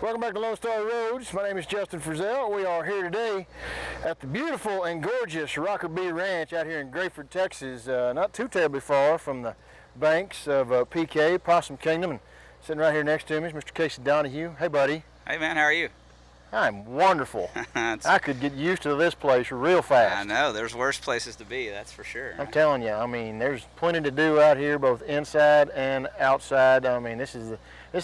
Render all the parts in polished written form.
Welcome back to Lone Star Roads. My name is Justin Frizzell. We are here today at the beautiful and gorgeous Rocker Bee Ranch out here in Grayford, Texas, not too terribly far from the banks of PK, Possum Kingdom. And sitting right here next to me is Mr. Casey Donahew. Hey, buddy. Hey, man, how are you? I'm wonderful. I could get used to this place real fast. I know, there's worse places to be, that's for sure. I'm telling you, I mean, there's plenty to do out here, both inside and outside. I mean, this is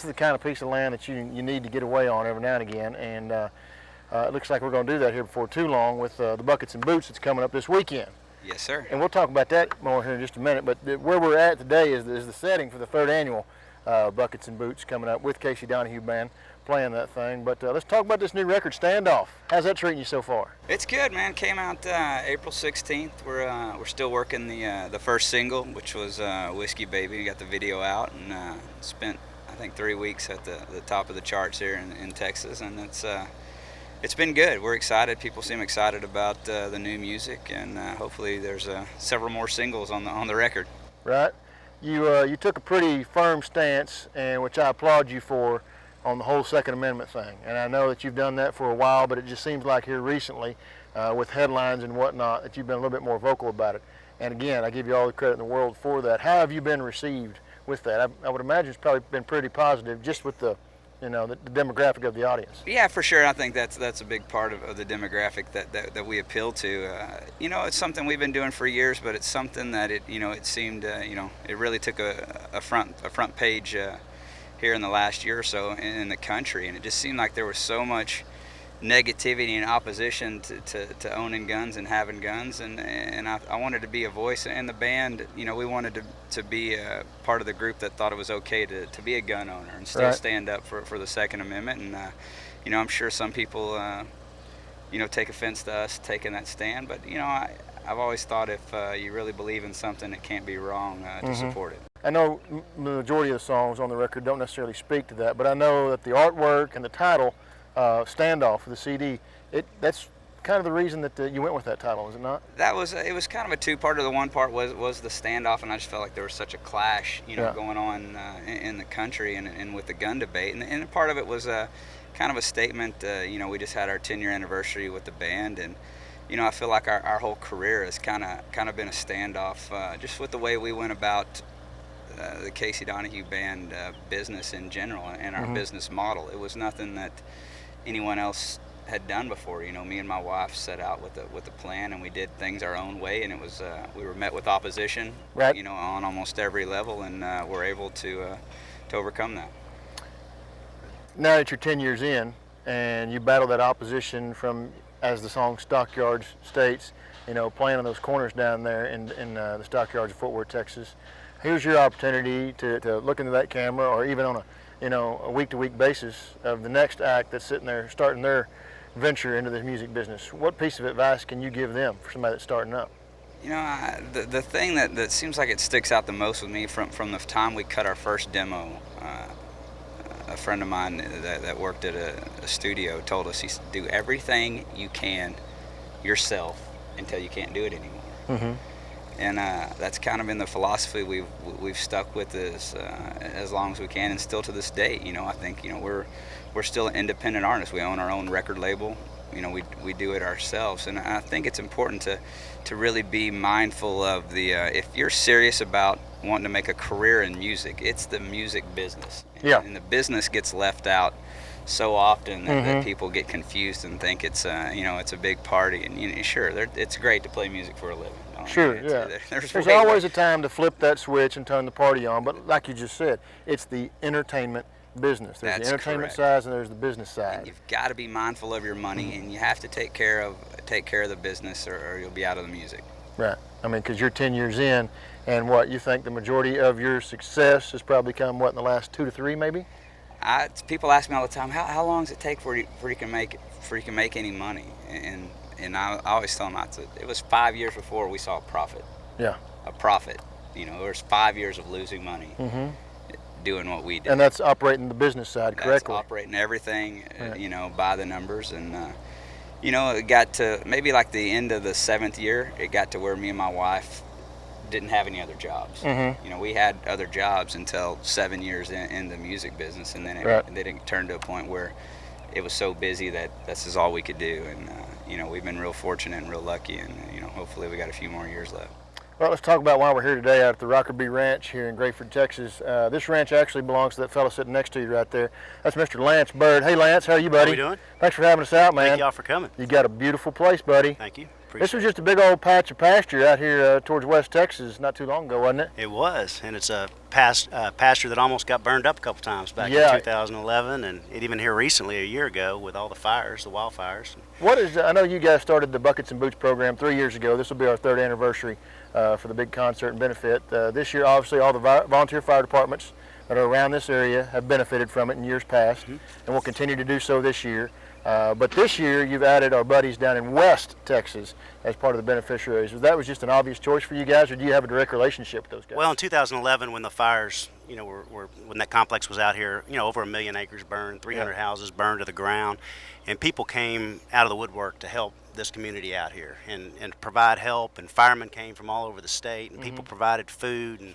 the kind of piece of land that you need to get away on every now and again, and it looks like we're going to do that here before too long with the Buckets and Boots that's coming up this weekend. Yes, sir. And we'll talk about that more here in just a minute, but where we're at today is the setting for the third annual Buckets and Boots coming up with Casey Donahew Band playing that thing. But let's talk about this new record, Standoff. How's that treating you so far? It's good, man. Came out April 16th. We're still working the first single, which was Whiskey Baby. We got the video out and spent, I think, 3 weeks at the top of the charts here in Texas, and it's been good. We're excited. People seem excited about the new music, and hopefully there's several more singles on the record. Right. You took a pretty firm stance, and which I applaud you for, on the whole Second Amendment thing. And I know that you've done that for a while, but it just seems like here recently, with headlines and whatnot, that you've been a little bit more vocal about it. And again, I give you all the credit in the world for that. How have you been received with that? I would imagine it's probably been pretty positive, just with the demographic of the audience. Yeah, for sure. I think that's a big part of the demographic that we appeal to. It's something we've been doing for years, but it's something that it seemed it really took a front page here in the last year or so in the country, and it just seemed like there was so much negativity and opposition to owning guns and having guns, and I wanted to be a voice, and the band, we wanted to be a part of the group that thought it was okay to be a gun owner and still stand up for the Second Amendment. And I'm sure some people take offense to us taking that stand, but I've always thought if you really believe in something, it can't be wrong to support it. I know the majority of the songs on the record don't necessarily speak to that, but I know that the artwork and the title, Standoff, for the CD, that's kind of the reason that you went with that title, is it not? It was kind of a two-parter. The one part was the standoff, and I just felt like there was such a clash, going on in the country and with the gun debate, and part of it was kind of a statement. We just had our 10-year anniversary with the band, and I feel like our whole career has kind of been a standoff, just with the way we went about the Casey Donahew Band business in general and our business model. It was nothing that anyone else had done before. Me and my wife set out with a plan, and we did things our own way, and it was we were met with opposition, on almost every level, and we're able to overcome that. Now that you're 10 years in, and you battle that opposition from, as the song Stockyards states, playing on those corners down there in the Stockyards of Fort Worth, Texas, here's your opportunity to look into that camera, or even on a week-to-week basis of the next act that's sitting there starting their venture into the music business. What piece of advice can you give them for somebody that's starting up? The thing that seems like it sticks out the most with me from the time we cut our first demo, a friend of mine that worked at a studio told us, he said, do everything you can yourself until you can't do it anymore. And that's kind of been the philosophy we've stuck with as long as we can, and still to this day. I think we're still an independent artist. We own our own record label. We do it ourselves, and I think it's important to really be mindful of the if you're serious about wanting to make a career in music, it's the music business. And the business gets left out so often that people get confused and think it's it's a big party, and sure, it's great to play music for a living. Sure, there's always a time to flip that switch and turn the party on, but like you just said, it's the entertainment business. There's the entertainment side and there's the business side. And you've got to be mindful of your money, and you have to take care of the business, or you'll be out of the music. Right. I mean, because you're 10 years in, and what you think the majority of your success has probably come in the last 2 to 3 maybe? People ask me all the time, how long does it take before you can make any money? And I always tell them, it was 5 years before we saw a profit. Yeah. A profit. There was 5 years of losing money doing what we did. And that's operating the business side correctly. That's operating everything, by the numbers. And, it got to maybe like the end of the 7th year, it got to where me and my wife didn't have any other jobs. Mm-hmm. You know, we had other jobs until 7 years in the music business, and then it turned to a point where it was so busy that this is all we could do. And you know, we've been real fortunate and real lucky, and you know, hopefully we got a few more years left. Well, let's talk about why we're here today out at the Rockerbie Ranch here in Grayford, Texas. This ranch actually belongs to that fellow sitting next to you right there. That's Mr. Lance Bird. Hey, Lance, how are you, buddy? How we doing? Thanks for having us out, man. Thank y'all for coming. You got a beautiful place, buddy. Thank you. This was just a big old patch of pasture out here towards West Texas not too long ago, wasn't it? It was, and it's a pasture that almost got burned up a couple times back in 2011, and it even here recently, a year ago, with all the fires, the wildfires. What is? I know you guys started the Buckets and Boots program 3 years ago. This will be our 3rd anniversary for the big concert and benefit. This year, obviously, all the volunteer fire departments that are around this area have benefited from it in years past, and will continue to do so this year. But this year, you've added our buddies down in West Texas as part of the beneficiaries. That was just an obvious choice for you guys, or do you have a direct relationship with those guys? Well, in 2011, when the fires, you know, when that complex was out here, you know, over 1 million acres burned, 300 houses burned to the ground, and people came out of the woodwork to help this community out here and provide help, and firemen came from all over the state, and people provided food and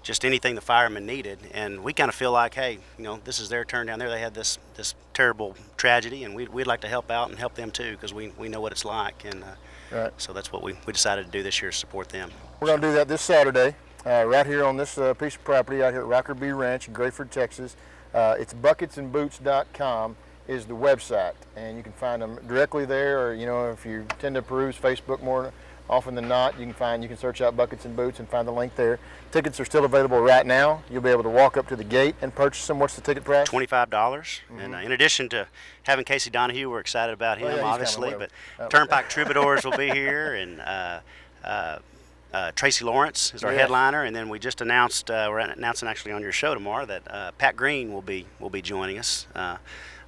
just anything the firemen needed. And we kind of feel like, hey, you know, this is their turn down there. They had this terrible tragedy, and we'd like to help out and help them too, because we know what it's like. And so that's what we decided to do this year, support them. We're going to do that this Saturday, right here on this piece of property out here at Rockerbie Ranch in Grayford, Texas. It's bucketsandboots.com is the website, and you can find them directly there, or, you know, if you tend to peruse Facebook more often than not, you can search out Buckets and Boots and find the link there. Tickets are still available right now. You'll be able to walk up to the gate and purchase them. What's the ticket price? $25. And in addition to having Casey Donahew, we're excited about him, obviously, but Turnpike Troubadours will be here, and Tracy Lawrence is our headliner, and then we just announced, we're announcing actually on your show tomorrow, that Pat Green will be joining us,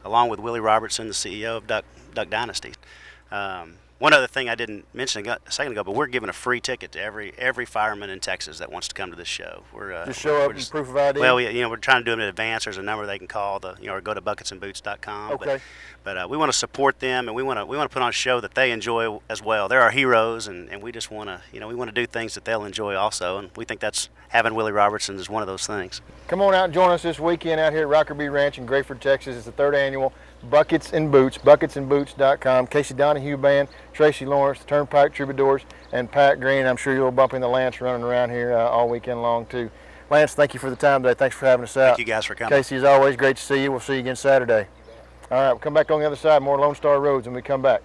along with Willie Robertson, the CEO of Duck Dynasty. One other thing I didn't mention a second ago, but we're giving a free ticket to every fireman in Texas that wants to come to this show. Just show up and proof of ID? Well, we're trying to do them in advance. There's a number they can call, or go to bucketsandboots.com. Okay. But we want to support them, and we want to put on a show that they enjoy as well. They're our heroes, and we just want to, we want to do things that they'll enjoy also, and we think that's having Willie Robertson is one of those things. Come on out and join us this weekend out here at Rockerbie Ranch in Grayford, Texas. It's the 3rd annual Buckets and Boots, bucketsandboots.com. Casey Donahew Band, Tracy Lawrence, the Turnpike Troubadours, and Pat Green. I'm sure you'll bump into Lance running around here all weekend long too. Lance, thank you for the time today. Thanks for having us out. Thank you guys for coming. Casey, as always, great to see you. We'll see you again Saturday. All right, we'll come back on the other side, more Lone Star Roads when we come back.